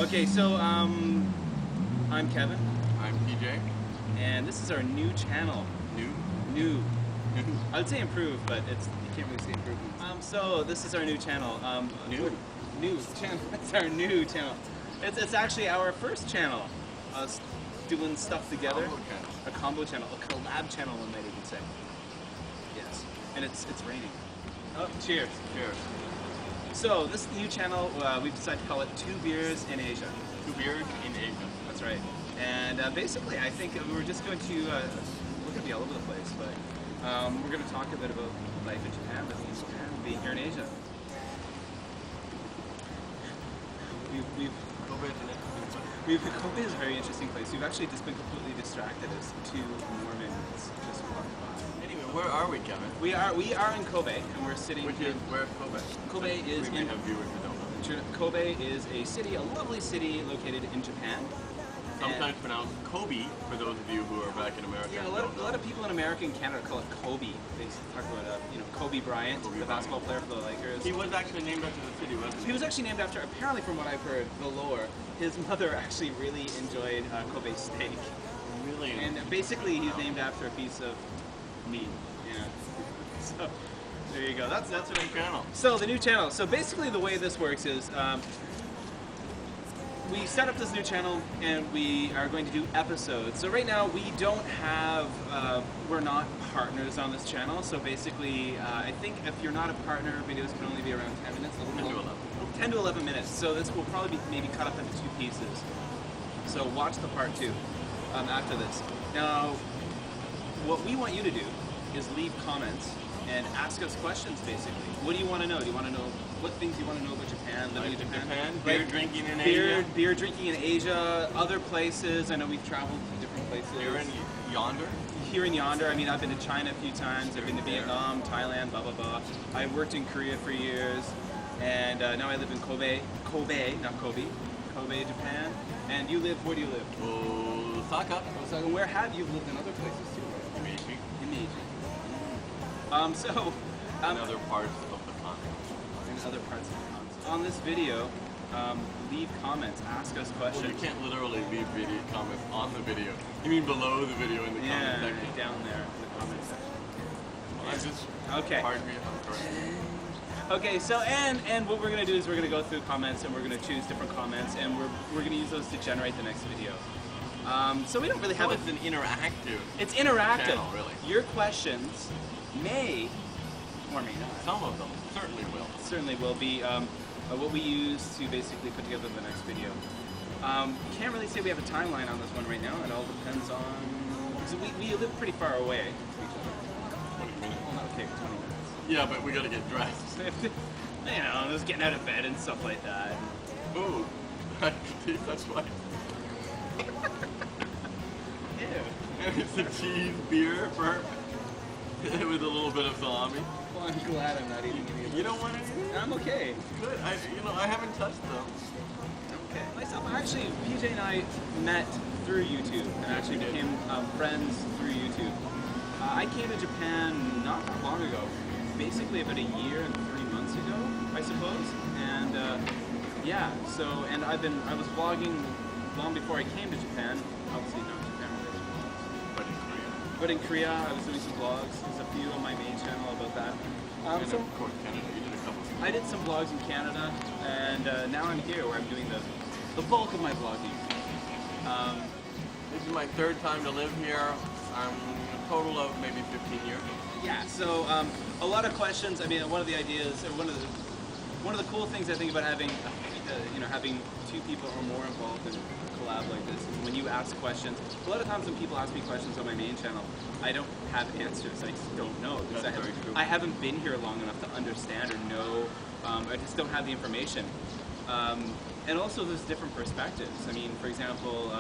Okay, so I'm Kevin. I'm PJ. And this is our new channel. New. I would say improved, but you can't really say improvement. So this is our new channel. New channel. It's our new channel. It's actually our first channel. Us doing stuff together. A combo channel, a collab channel, one might even say. Yes. And it's raining. Oh, cheers. Cheers. So this new channel, we've decided to call it Two Beers in Asia. Two Beers in Asia. That's right. And basically, I think we're just going to, we're going to be all over the place, but we're going to talk a bit about life in Japan, living in Japan, being here in Asia. Kobe is a very interesting place. We've actually just been completely distracted as two Mormons just walked by. Anyway, where are we, Kevin? We are in Kobe, and we're sitting. Where's Kobe? Kobe is we may have viewers who don't know. Kobe is a city, a lovely city located in Japan. Sometimes pronounced Kobe for those of you who are back in America. Yeah, a lot of people in America and Canada call it Kobe. They talk about Kobe Bryant, the basketball player for the Lakers. He was actually named after the city, wasn't he? He was actually named after, apparently from what I've heard, the lore, his mother actually really enjoyed Kobe steak. Really? And basically he's named after a piece of meat. Yeah. So there you go. That's what I'm channel. So the new channel. So basically the way this works is we set up this new channel and we are going to do episodes. So right now we don't have, we're not partners on this channel. So basically, I think if you're not a partner, videos can only be around 10 minutes. 10 to 11 minutes. So this will probably be maybe cut up into two pieces. So watch the part 2 after this. Now, what we want you to do is leave comments and ask us questions, basically. What do you want to know? Do you want to know what things you want to know about Japan, living in Japan? Beer drinking in Asia? Beer drinking in Asia, other places. I know we've traveled to different places. Here in Yonder? Here in Yonder. I mean, I've been to China a few times. I've been to Vietnam, Thailand, blah, blah, blah. I worked in Korea for years. And now I live in Kobe, not Kobe, Kobe, Japan. And you live, where do you live? Osaka. Osaka. Where have you lived in other places too? In Beijing. In Beijing. In other parts of the continent. In other parts of the continent. On this video, leave comments, ask us questions. Well, you can't literally leave comments on the video. You mean below the video in the comment section? Yeah, down there in the comment section. Well, okay. Pardon me if I'm correct. Okay, so and what we're gonna do is we're gonna go through comments and we're gonna choose different comments and we're gonna use those to generate the next video. So we don't really have it's an interactive. It's interactive. Channel, really. Your questions may or may not. Some of them certainly will. Certainly will be what we use to basically put together the next video. Can't really say we have a timeline on this one right now. It all depends on. So we live pretty far away from each other. 20 minutes. Well, okay, 20 minutes. Yeah, but we gotta get dressed. You know, just getting out of bed and stuff like that. Ooh, that's why. Ew. And it's a cheese beer burp with a little bit of salami. Well, I'm glad I'm not eating any of this. You don't want anything? I'm okay. Good. I haven't touched them. Okay. Myself, actually, PJ and I met through YouTube and actually became friends through YouTube. I came to Japan not that long ago. Basically about a year and 3 months ago, I suppose. And yeah, so and I was vlogging long before I came to Japan. Obviously not Japan related vlogs. But in Korea. But in Korea, I was doing some vlogs. There's a few on my main channel about that. And of course, Canada. You did a couple. I did some vlogs in Canada, and now I'm here where I'm doing the bulk of my vlogging. This is my third time to live here. I'm a total of maybe 15 years. Yeah, so a lot of questions. I mean, one of the ideas, or one of the cool things I think about having, having two people or more involved in a collab like this is when you ask questions. A lot of times when people ask me questions on my main channel, I don't have answers. I just don't know because I haven't been here long enough to understand or know. I just don't have the information. And also, there's different perspectives. I mean, for example.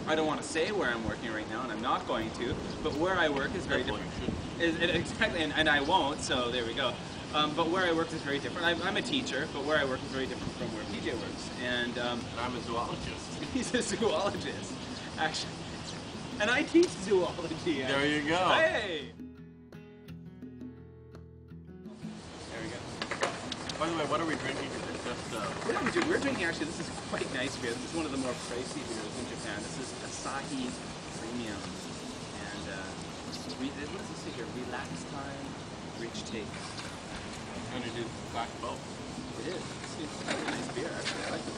I don't want to say where I'm working right now, and I'm not going to, but where I work is very different. Exactly, and I won't, so there we go. But where I work is very different. I'm a teacher, but where I work is very different from where PJ works. And I'm a zoologist. He's a zoologist, actually. And I teach zoology. There you go. Hey! There we go. By the way, what are we drinking today? just We're drinking, actually, this is quite nice beer. This is one of the more pricey beers in Japan. This is Asahi Premium. And what does it say here? Relax time, rich taste. and it is black both. It is. It's quite a nice beer, actually. I like this.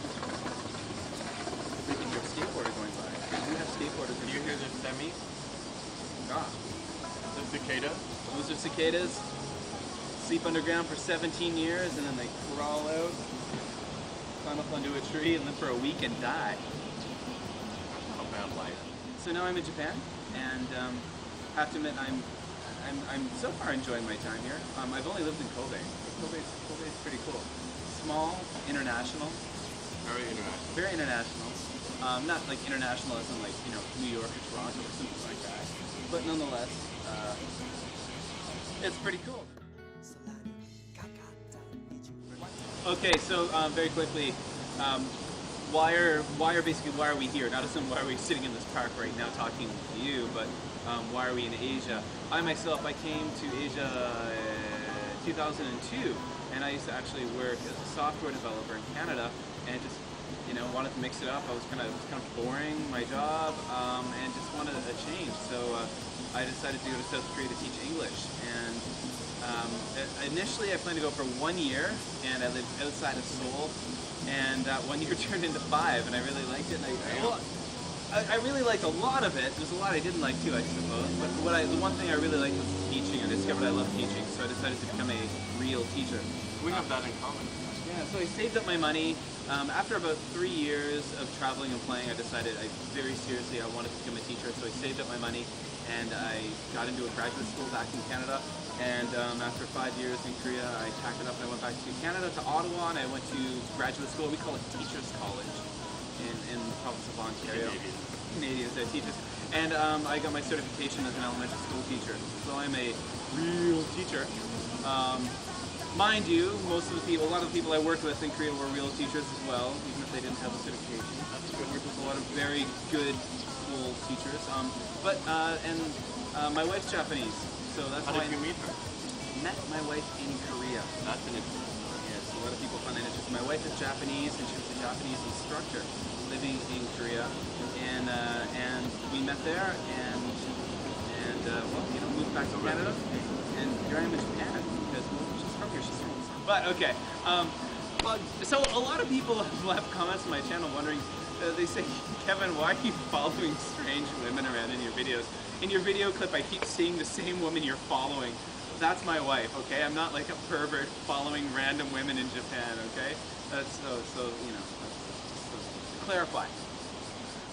We can hear a skateboarder going by. We have skateboarders. Do you hear the semis? Ah, The cicada? those are cicadas. Sleep underground for 17 years and then they crawl out, climb up onto a tree and live for a week and die. A bad life. So now I'm in Japan and have to admit I'm so far enjoying my time here. I've only lived in Kobe. Kobe's pretty cool. Small, international. Very international. Very international. Not like international as in like, you know, New York or Toronto or something like that. But nonetheless, it's pretty cool. Okay, so very quickly, why are we here? Not as in why are we sitting in this park right now talking to you, but why are we in Asia? I myself, I came to Asia 2002, and I used to actually work as a software developer in Canada, and just wanted to mix it up. I was kind of boring my job, and just wanted a change. So I decided to go to South Korea to teach English, and initially I planned to go for 1 year, and I lived outside of Seoul, and that 1 year turned into 5, and I really liked it. And I really liked a lot of it. There's a lot I didn't like too, I suppose. But the one thing I really liked was teaching. I discovered I love teaching, so I decided to become a real teacher. We have that in common. Yeah, so I saved up my money. After about 3 years of traveling and playing, I decided very seriously I wanted to become a teacher. So I saved up my money, and I got into a graduate school back in Canada. And after 5 years in Korea, I packed it up and I went back to Canada, to Ottawa, and I went to graduate school. We call it Teachers College in the province of Ontario. Canadians, they're teachers. And I got my certification as an elementary school teacher. So I'm a real teacher. Mind you, a lot of the people I worked with in Korea were real teachers as well, even if they didn't have a certification. I worked with a lot of very good, cool teachers. My wife's Japanese, so that's How why did you meet her? met my wife in Korea. That's an interesting. Yes, a lot of people find that interesting. My wife is Japanese, and she was a Japanese instructor living in Korea, and we met there, and moved back to Canada, and here I am in Japan because she's from here. She's from here. But okay, so a lot of people have left comments on my channel wondering. They say, Kevin, why are you following strange women around in your videos? In your video clip, I keep seeing the same woman you're following. That's my wife, okay? I'm not like a pervert following random women in Japan, okay? That's so clarify.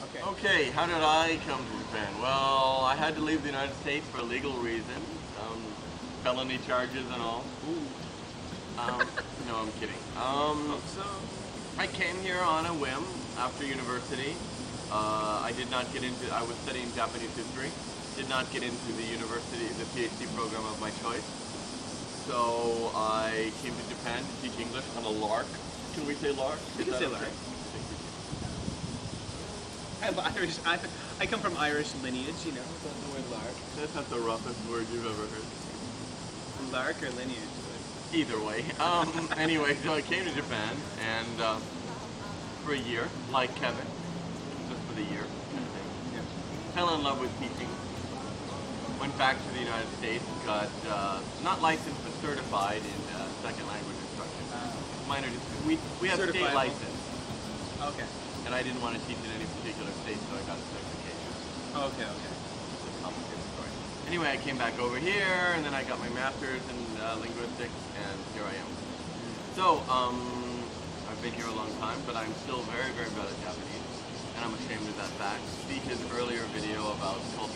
Okay. Okay, how did I come to Japan? Well, I had to leave the United States for legal reasons, felony charges and all. Ooh. No, I'm kidding. So I came here on a whim after university. I was studying Japanese history. Did not get into the PhD program of my choice. So I came to Japan to teach English on a lark. Can we say lark? You can say lark. I come from Irish lineage, the word lark. That's not the roughest word you've ever heard. Lark or lineage? Either way. Anyway, so I came to Japan and for a year, like Kevin, just for the year. Yeah. Fell in love with teaching. Went back to the United States, got not licensed but certified in second language instruction. Minor, we have state license. Okay. And I didn't want to teach in any particular state, so I got a certification. Okay. It's a complicated story. Anyway, I came back over here, and then I got my master's in linguistics, and here I am. So, I've been here a long time, but I'm still very, very bad at Japanese, and I'm ashamed of that fact. See his earlier video about cultural